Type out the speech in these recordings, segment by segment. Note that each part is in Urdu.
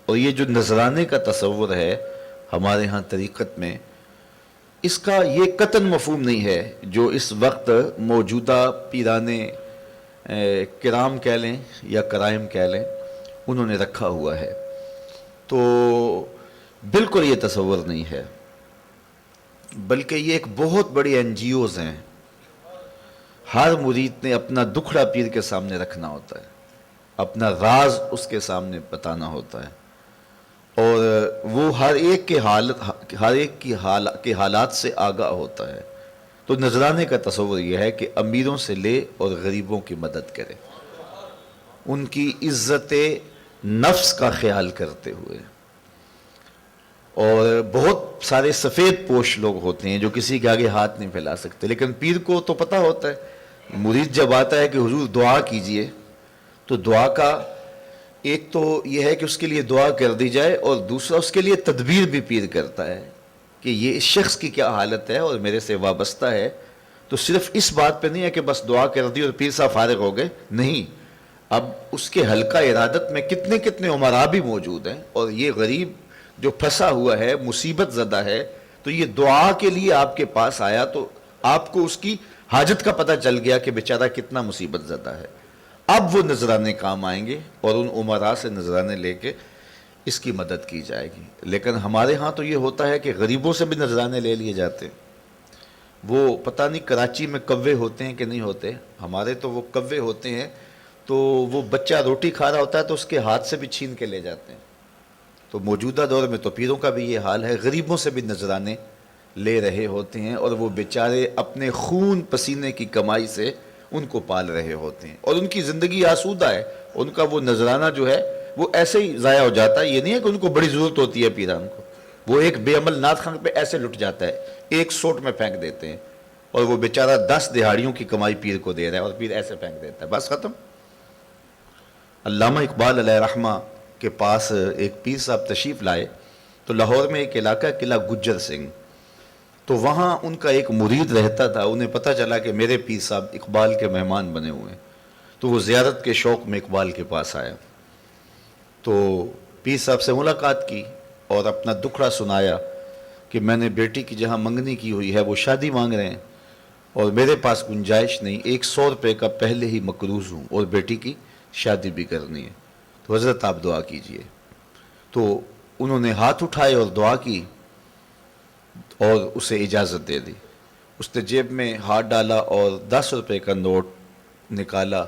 اور یہ جو نذرانے کا تصور ہے ہمارے ہاں طریقت میں، اس کا یہ قطعاً مفہوم نہیں ہے جو اس وقت موجودہ پیرانے کرام کہہ لیں یا کرائم کہہ لیں انہوں نے رکھا ہوا ہے، تو بالکل یہ تصور نہیں ہے، بلکہ یہ ایک بہت بڑی این جی اوز ہیں۔ ہر مرید نے اپنا دکھڑا پیر کے سامنے رکھنا ہوتا ہے، اپنا راز اس کے سامنے بتانا ہوتا ہے، اور وہ ہر ایک کے حالات سے آگاہ ہوتا ہے۔ تو نذرانے کا تصور یہ ہے کہ امیروں سے لے اور غریبوں کی مدد کرے، ان کی عزت نفس کا خیال کرتے ہوئے۔ اور بہت سارے سفید پوش لوگ ہوتے ہیں جو کسی کے آگے ہاتھ نہیں پھیلا سکتے، لیکن پیر کو تو پتہ ہوتا ہے، مرید جب آتا ہے کہ حضور دعا کیجئے، تو دعا کا ایک تو یہ ہے کہ اس کے لیے دعا کر دی جائے، اور دوسرا اس کے لیے تدبیر بھی پیر کرتا ہے کہ یہ اس شخص کی کیا حالت ہے اور میرے سے وابستہ ہے۔ تو صرف اس بات پہ نہیں ہے کہ بس دعا کر دی اور پیر صاحب فارغ ہو گئے، نہیں، اب اس کے حلقہ ارادت میں کتنے کتنے عمرا بھی موجود ہیں، اور یہ غریب جو پھنسا ہوا ہے، مصیبت زدہ ہے، تو یہ دعا کے لیے آپ کے پاس آیا، تو آپ کو اس کی حاجت کا پتہ چل گیا کہ بیچارہ کتنا مصیبت زدہ ہے۔ اب وہ نذرانے کام آئیں گے اور ان عمراء سے نذرانے لے کے اس کی مدد کی جائے گی۔ لیکن ہمارے ہاں تو یہ ہوتا ہے کہ غریبوں سے بھی نذرانے لے لیے جاتے ہیں۔ وہ پتہ نہیں کراچی میں کوے ہوتے ہیں کہ نہیں ہوتے، ہمارے تو وہ کوے ہوتے ہیں، تو وہ بچہ روٹی کھا رہا ہوتا ہے تو اس کے ہاتھ سے بھی چھین کے لے جاتے ہیں۔ تو موجودہ دور میں تو پیروں کا بھی یہ حال ہے، غریبوں سے بھی نذرانے لے رہے ہوتے ہیں، اور وہ بیچارے اپنے خون پسینے کی کمائی سے ان کو پال رہے ہوتے ہیں، اور ان کی زندگی آسودہ ہے، ان کا وہ نذرانہ جو ہے وہ ایسے ہی ضائع ہو جاتا ہے۔ یہ نہیں ہے کہ ان کو بڑی ضرورت ہوتی ہے پیران کو، وہ ایک بے عمل نعت خواں پہ ایسے لٹ جاتا ہے، ایک سوٹ میں پھینک دیتے ہیں، اور وہ بیچارہ 10 دہاڑیوں کی کمائی پیر کو دے رہا ہے، اور پیر ایسے پھینک دیتا ہے، بس ختم۔ علامہ اقبال علیہ رحمہ کے پاس ایک پیر صاحب تشریف لائے، تو لاہور میں ایک علاقہ قلعہ گجر سنگھ، تو وہاں ان کا ایک مرید رہتا تھا، انہیں پتہ چلا کہ میرے پیر صاحب اقبال کے مہمان بنے ہوئے ہیں، تو وہ زیارت کے شوق میں اقبال کے پاس آیا، تو پیر صاحب سے ملاقات کی اور اپنا دکھڑا سنایا کہ میں نے بیٹی کی جہاں منگنی کی ہوئی ہے وہ شادی مانگ رہے ہیں، اور میرے پاس گنجائش نہیں، 100 روپے کا پہلے ہی مقروض ہوں، اور بیٹی کی شادی بھی کرنی ہے، تو حضرت آپ دعا کیجئے۔ تو انہوں نے ہاتھ اٹھائے اور دعا کی اور اسے اجازت دے دی۔ اس نے جیب میں ہاتھ ڈالا اور 10 روپے کا نوٹ نکالا،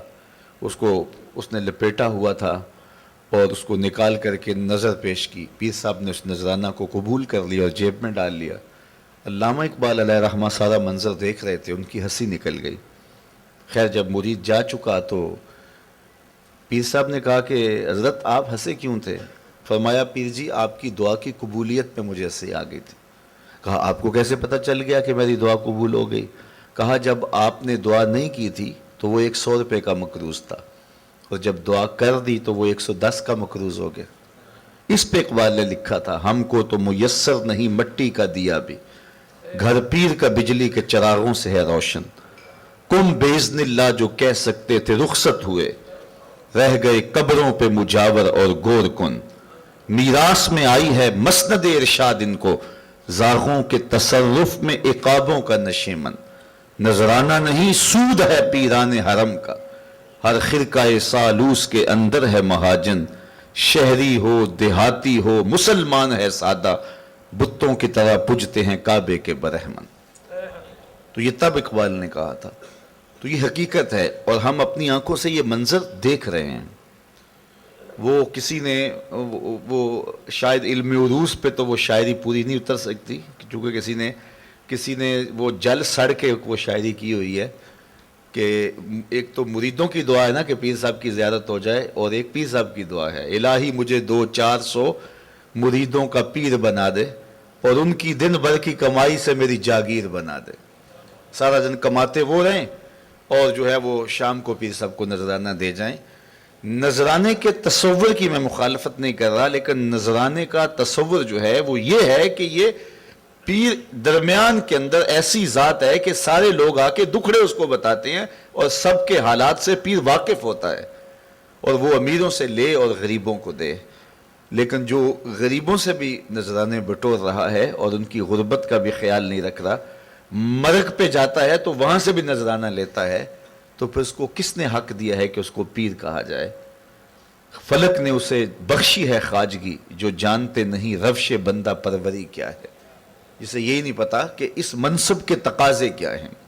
اس کو اس نے لپیٹا ہوا تھا، اور اس کو نکال کر کے نظر پیش کی۔ پیر صاحب نے اس نذرانہ کو قبول کر لیا اور جیب میں ڈال لیا۔ علامہ اقبال علیہ رحمہ سارا منظر دیکھ رہے تھے، ان کی ہنسی نکل گئی۔ خیر جب مرید جا چکا تو پیر صاحب نے کہا کہ حضرت آپ ہنسے کیوں تھے؟ فرمایا پیر جی آپ کی دعا کی قبولیت پہ مجھے ہنسی آ گئی تھی۔ کہا آپ کو کیسے پتہ چل گیا کہ میری دعا قبول ہو گئی؟ کہا جب آپ نے دعا نہیں کی تھی تو وہ 100 روپے کا مقروض تھا، اور جب دعا کر دی تو وہ 110 کا مقروض ہو گیا۔ اس پہ اقبال نے لکھا تھا، ہم کو تو میسر نہیں مٹی کا دیا بھی، گھر پیر کا بجلی کے چراغوں سے ہے روشن، کم باذن اللہ جو کہہ سکتے تھے رخصت ہوئے، رہ گئے قبروں پہ مجاور اور گور کن، میراث میں آئی ہے مسند ارشاد ان کو، زاغوں کے تصرف میں عقابوں کا نشیمن، نذرانہ نہیں سود ہے پیران حرم کا، ہر خرقہ سالوس کے اندر ہے مہاجن، شہری ہو دیہاتی ہو مسلمان ہے سادہ، بتوں کی طرح پجتے ہیں کعبے کے برہمن۔ تو یہ تب اقبال نے کہا تھا، تو یہ حقیقت ہے، اور ہم اپنی آنکھوں سے یہ منظر دیکھ رہے ہیں۔ وہ کسی نے وہ شاید علم عروج پہ تو وہ شاعری پوری نہیں اتر سکتی، چونکہ کسی نے وہ جل سڑ کے وہ شاعری کی ہوئی ہے کہ ایک تو مریدوں کی دعا ہے نا کہ پیر صاحب کی زیارت ہو جائے، اور ایک پیر صاحب کی دعا ہے الہی مجھے 200-400 مریدوں کا پیر بنا دے، اور ان کی دن بھر کی کمائی سے میری جاگیر بنا دے، سارا دن کماتے وہ رہیں اور جو ہے وہ شام کو پیر صاحب کو نذرانہ دے جائیں۔ نذرانے کے تصور کی میں مخالفت نہیں کر رہا، لیکن نذرانے کا تصور جو ہے وہ یہ ہے کہ یہ پیر درمیان کے اندر ایسی ذات ہے کہ سارے لوگ آ کے دکھڑے اس کو بتاتے ہیں، اور سب کے حالات سے پیر واقف ہوتا ہے، اور وہ امیروں سے لے اور غریبوں کو دے۔ لیکن جو غریبوں سے بھی نذرانے بٹور رہا ہے اور ان کی غربت کا بھی خیال نہیں رکھ رہا، مرگ پہ جاتا ہے تو وہاں سے بھی نذرانہ لیتا ہے، تو پھر اس کو کس نے حق دیا ہے کہ اس کو پیر کہا جائے؟ فلک نے اسے بخشی ہے خواجگی، جو جانتے نہیں روش بندہ پروری کیا ہے، جسے یہی نہیں پتا کہ اس منصب کے تقاضے کیا ہیں۔